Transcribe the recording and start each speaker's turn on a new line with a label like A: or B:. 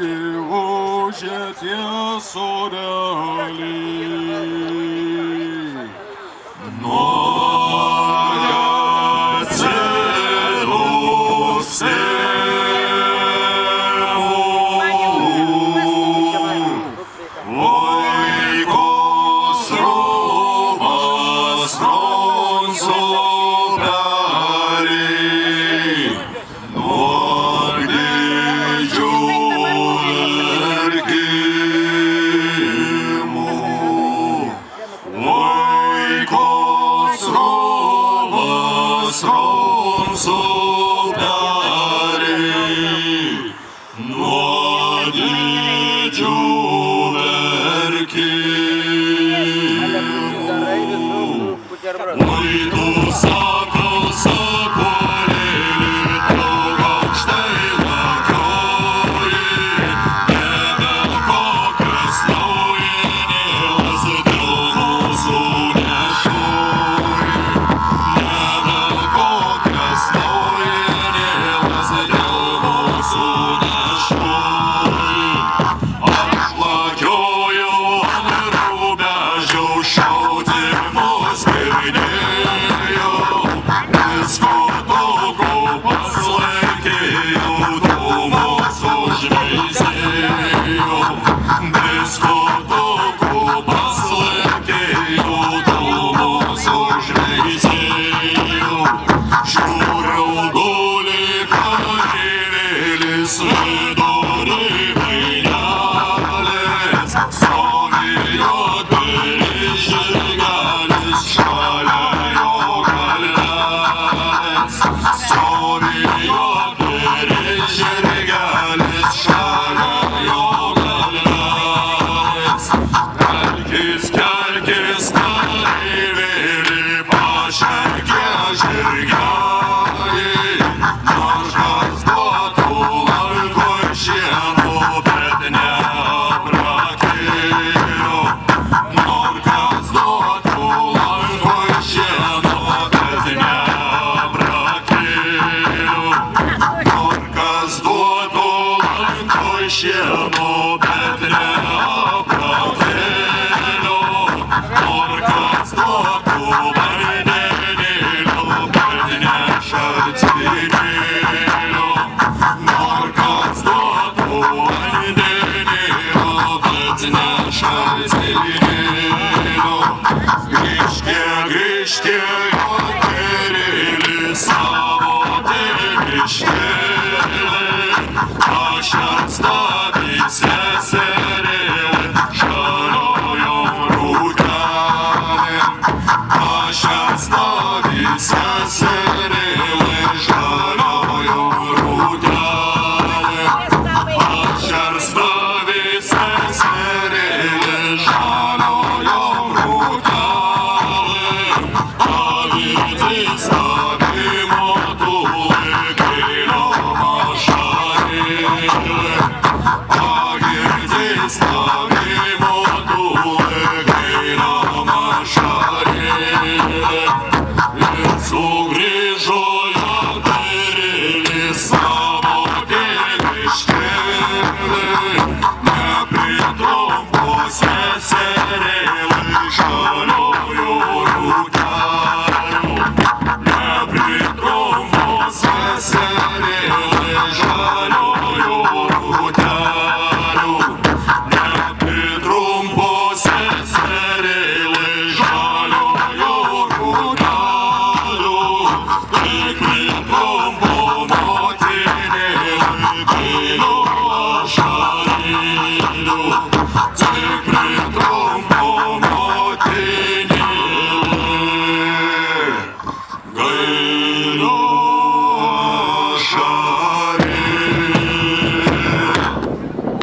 A: ūžia ties oreliai. Nuoga atsidusi vaikos rūmas bronzų perei. Nuo didžių verkimų vaikos rūmas bronzų perei. Nuo didžių oi tu sakal, sakolėli, tau aukštai lakioji, nebel kokias naujienėles dėl mūsų nešioji, nebel kokias naujienėles dėl mūsų nešioji. Aš lakiojau ant rubežio šaudymus girdėjau, visko daugų paslaikėjau, dūmus užveisėjau, visko daugų paslaikėjau, dūmus užveisėjau. Žiūriu guli kareivėlis vidury vainelės, stovi juodbėris žirgelis šalia jo galvelės, stovi juodbėris žirgelis šalia jo galvelės. Kelkis, kelkis, kareivėli, pašerkė žirgelį, nors kas duotų lankoj šieno, bet neaprakėjo. Nors kas duotų lankoj šieno, bet neaprakėjo. Nors kas duotų lankoj šieno, bet neaprakėjo. Nors kas duotų vandenėlio, bet ne šaltinėlio. Nors kas duotų vandenėlio, bet ne šaltinėlio. Grįžkė, grįžkė, juodbėrėli, savo tėviškėlį, pašers tavį seserėlį, žaliojom rūtelėm. Pašers tavį seserėlį, žaliojom rūtelėm. Pašers tavį seserėlį, žaliojom rūtelėm. Pavyzdys tavi motulė, kailio mašarėlė. Pavyzdys tavi motulė, kailio mašarėlė. Ir sugrįžo juodbėrėlis savo tėviškėlį, nepritrumpo seserėlį, žaliojo rūtelio. Nepritrumpo seserėlį,